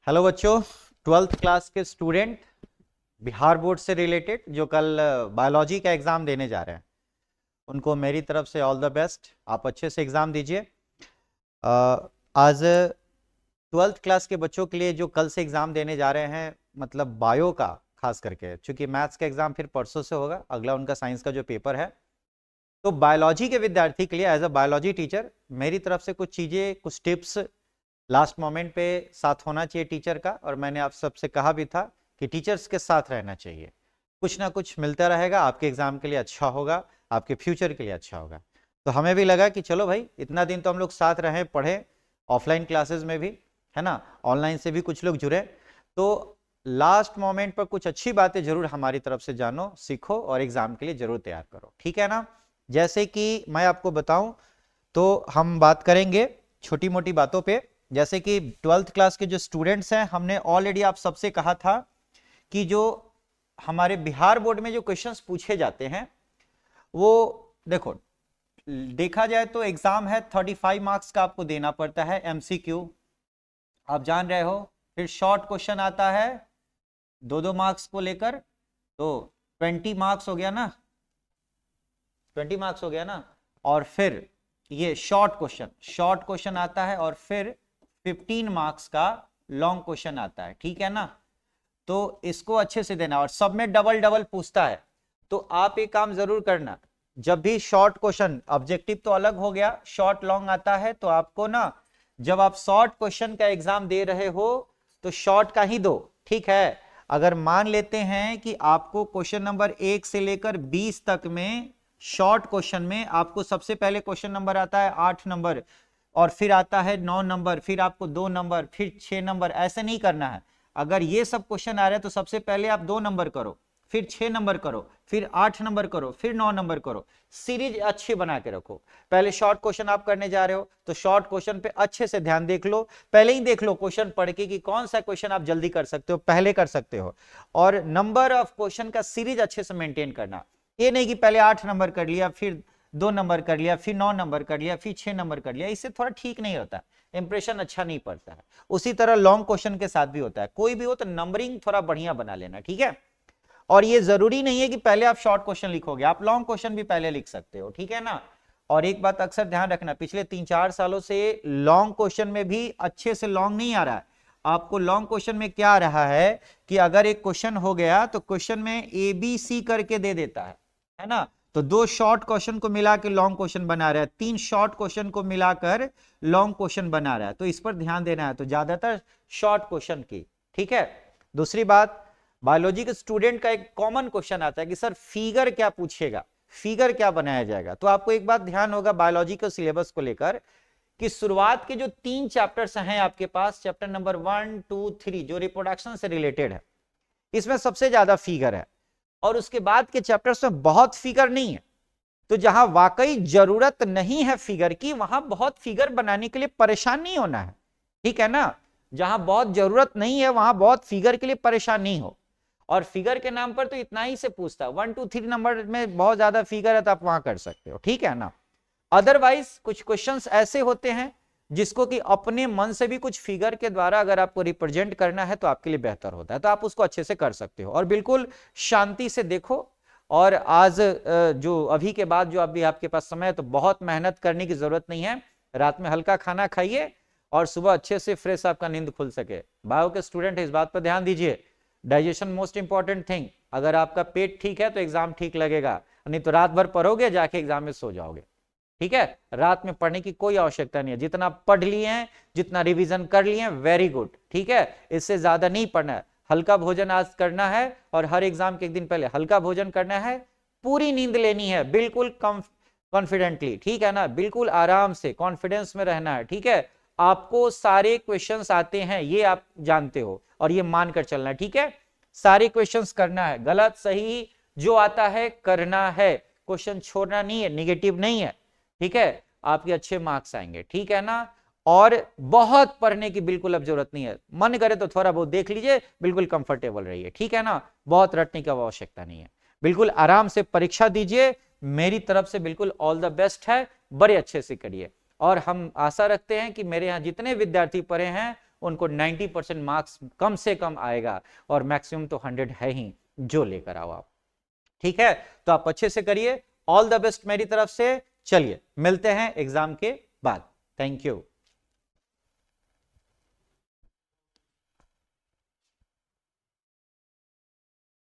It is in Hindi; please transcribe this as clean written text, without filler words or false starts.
हेलो बच्चों, 12th क्लास के स्टूडेंट बिहार बोर्ड से रिलेटेड जो कल बायोलॉजी का एग्जाम देने जा रहे हैं, उनको मेरी तरफ से ऑल द बेस्ट। आप अच्छे से एग्जाम दीजिए। आज 12th क्लास के बच्चों के लिए जो कल से एग्जाम देने जा रहे हैं, मतलब बायो का खास करके, चूंकि मैथ्स का एग्जाम फिर परसों से होगा, अगला उनका साइंस का जो पेपर है, तो बायोलॉजी के विद्यार्थी के लिए एज अ बायोलॉजी टीचर मेरी तरफ से कुछ चीजें, कुछ टिप्स लास्ट मोमेंट पे साथ होना चाहिए टीचर का। और मैंने आप सबसे कहा भी था कि टीचर्स के साथ रहना चाहिए, कुछ ना कुछ मिलता रहेगा, आपके एग्जाम के लिए अच्छा होगा, आपके फ्यूचर के लिए अच्छा होगा। तो हमें भी लगा कि चलो भाई, इतना दिन तो हम लोग साथ रहे, पढ़े ऑफलाइन क्लासेस में भी, है ना, ऑनलाइन से भी कुछ लोग जुड़े, तो लास्ट मोमेंट पर कुछ अच्छी बातें जरूर हमारी तरफ से जानो, सीखो और एग्जाम के लिए जरूर तैयार करो, ठीक है ना। जैसे कि मैं आपको बताऊं तो हम बात करेंगे छोटी मोटी बातों पे। जैसे कि 12th क्लास के जो स्टूडेंट्स हैं, हमने ऑलरेडी आप सबसे कहा था कि जो हमारे बिहार बोर्ड में जो क्वेश्चंस पूछे जाते हैं, वो देखो, देखा जाए तो एग्जाम है 35 मार्क्स का, आपको देना पड़ता है एमसीक्यू, आप जान रहे हो। फिर शॉर्ट क्वेश्चन आता है 2-2 मार्क्स को लेकर, तो 20 मार्क्स हो गया ना, 20 मार्क्स हो गया ना। और फिर ये शॉर्ट क्वेश्चन आता है, और फिर 15 मार्क्स का लॉन्ग क्वेश्चन आता है, ठीक है ना। तो इसको अच्छे से देना, और सब में डबल डबल पूछता है, तो आप एक काम जरूर करना, जब भी शॉर्ट क्वेश्चन, ऑब्जेक्टिव तो अलग हो गया, शॉर्ट लॉन्ग आता है, तो आपको ना, जब आप शॉर्ट क्वेश्चन का एग्जाम दे रहे हो तो शॉर्ट का ही दो, ठीक है। अगर मान लेते हैं कि आपको क्वेश्चन नंबर 1 से लेकर 20 तक में, शॉर्ट क्वेश्चन में आपको सबसे पहले क्वेश्चन नंबर आता है 8 नंबर, और फिर आता है 9 नंबर, फिर आपको 2 नंबर, फिर 6 नंबर, ऐसे नहीं करना है। अगर ये सब क्वेश्चन आ रहे हैं तो सबसे पहले आप 2 नंबर करो, फिर 6 नंबर करो, फिर 8 नंबर करो, फिर 9 नंबर करो, सीरीज अच्छी बना के रखो। पहले शॉर्ट क्वेश्चन आप करने जा रहे हो तो शॉर्ट क्वेश्चन पे अच्छे से ध्यान देख लो, पहले ही देख लो क्वेश्चन पढ़ के कि कौन सा क्वेश्चन आप जल्दी कर सकते हो, पहले कर सकते हो। और नंबर ऑफ क्वेश्चन का सीरीज अच्छे से मेंटेन करना, ये नहीं कि पहले 8 नंबर कर लिया, फिर 2 नंबर कर लिया, फिर 9 नंबर कर लिया, फिर 6 नंबर कर लिया, इससे थोड़ा ठीक नहीं होता, इंप्रेशन अच्छा नहीं पड़ता है। उसी तरह लॉन्ग क्वेश्चन के साथ भी होता है, कोई भी हो तो नंबरिंग थोड़ा बढ़िया बना लेना, ठीक है। और ये जरूरी नहीं है कि पहले आप शॉर्ट क्वेश्चन लिखोगे, आप लॉन्ग क्वेश्चन भी पहले लिख सकते हो, ठीक है ना। और एक बात अक्सर ध्यान रखना, पिछले 3-4 सालों से लॉन्ग क्वेश्चन में भी अच्छे से लॉन्ग नहीं आ रहा है। आपको लॉन्ग क्वेश्चन में क्या आ रहा है कि अगर एक क्वेश्चन हो गया तो क्वेश्चन में ABC करके दे देता है ना। तो 2 शॉर्ट क्वेश्चन को मिला के लॉन्ग क्वेश्चन बना रहा है, 3 शॉर्ट क्वेश्चन को मिलाकर लॉन्ग क्वेश्चन बना रहा है, तो इस पर ध्यान देना है। तो ज्यादातर शॉर्ट क्वेश्चन की, ठीक है। दूसरी बात, बायोलॉजी के स्टूडेंट का एक कॉमन क्वेश्चन आता है कि सर फिगर क्या पूछेगा, फिगर क्या बनाया जाएगा। तो आपको एक बात ध्यान होगा बायोलॉजी के सिलेबस को लेकर, कि शुरुआत के जो 3 चैप्टर्स हैं आपके पास, चैप्टर नंबर 1, 2, 3 जो रिप्रोडक्शन से रिलेटेड है, इसमें सबसे ज्यादा फिगर है, और उसके बाद के चैप्टर्स में बहुत फिगर नहीं है। तो जहां वाकई जरूरत नहीं है फिगर की, वहां बहुत फिगर बनाने के लिए परेशान नहीं होना है, ठीक है ना। जहां बहुत जरूरत नहीं है वहां बहुत फिगर के लिए परेशान नहीं हो। और फिगर के नाम पर तो इतना ही से पूछता है, 1, 2, 3 नंबर में बहुत ज्यादा फिगर है तो आप वहां कर सकते हो, ठीक है ना। अदरवाइज कुछ क्वेश्चंस ऐसे होते हैं जिसको कि अपने मन से भी कुछ फिगर के द्वारा अगर आपको रिप्रेजेंट करना है तो आपके लिए बेहतर होता है, तो आप उसको अच्छे से कर सकते हो। और बिल्कुल शांति से देखो, और आज जो अभी के बाद जो अभी आपके पास समय है, तो बहुत मेहनत करने की जरूरत नहीं है। रात में हल्का खाना खाइए और सुबह अच्छे से फ्रेश आपका नींद खुल सके। बायो के स्टूडेंट इस बात पर ध्यान दीजिए, डाइजेशन मोस्ट इंपॉर्टेंट थिंग। अगर आपका पेट ठीक है तो एग्जाम ठीक लगेगा, नहीं तो रात भर पढ़ोगे, जाके एग्जाम में सो जाओगे, ठीक है। रात में पढ़ने की कोई आवश्यकता नहीं है, जितना पढ़ लिए हैं, जितना रिवीजन कर लिए हैं, वेरी गुड, ठीक है, इससे ज्यादा नहीं पढ़ना है। हल्का भोजन आज करना है, और हर एग्जाम के एक दिन पहले हल्का भोजन करना है, पूरी नींद लेनी है, बिल्कुल कॉन्फिडेंटली, ठीक है ना, बिल्कुल आराम से कॉन्फिडेंस में रहना है, ठीक है। आपको सारे क्वेश्चंस आते हैं ये आप जानते हो, और ये मानकर चलना है, ठीक है। सारे क्वेश्चंस करना है, गलत सही जो आता है करना है, क्वेश्चन छोड़ना नहीं है, निगेटिव नहीं है, ठीक है। आपके अच्छे मार्क्स आएंगे, ठीक है ना। और बहुत पढ़ने की बिल्कुल अब जरूरत नहीं है, मन करे तो थोड़ा बहुत देख लीजिए, बिल्कुल कंफर्टेबल रहिए, ठीक है ना। बहुत रटने की आवश्यकता नहीं है, बिल्कुल आराम से परीक्षा दीजिए, मेरी तरफ से बिल्कुल ऑल द बेस्ट है, बड़े अच्छे से करिए। और हम आशा रखते हैं कि मेरे यहाँ जितने विद्यार्थी पढ़े हैं उनको 90% मार्क्स कम से कम आएगा, और मैक्सिमम तो 100 है ही, जो लेकर आओ आप। ठीक है, तो आप अच्छे से करिए। ऑल द बेस्ट मेरी तरफ से। चलिए मिलते हैं एग्जाम के बाद। Thank you.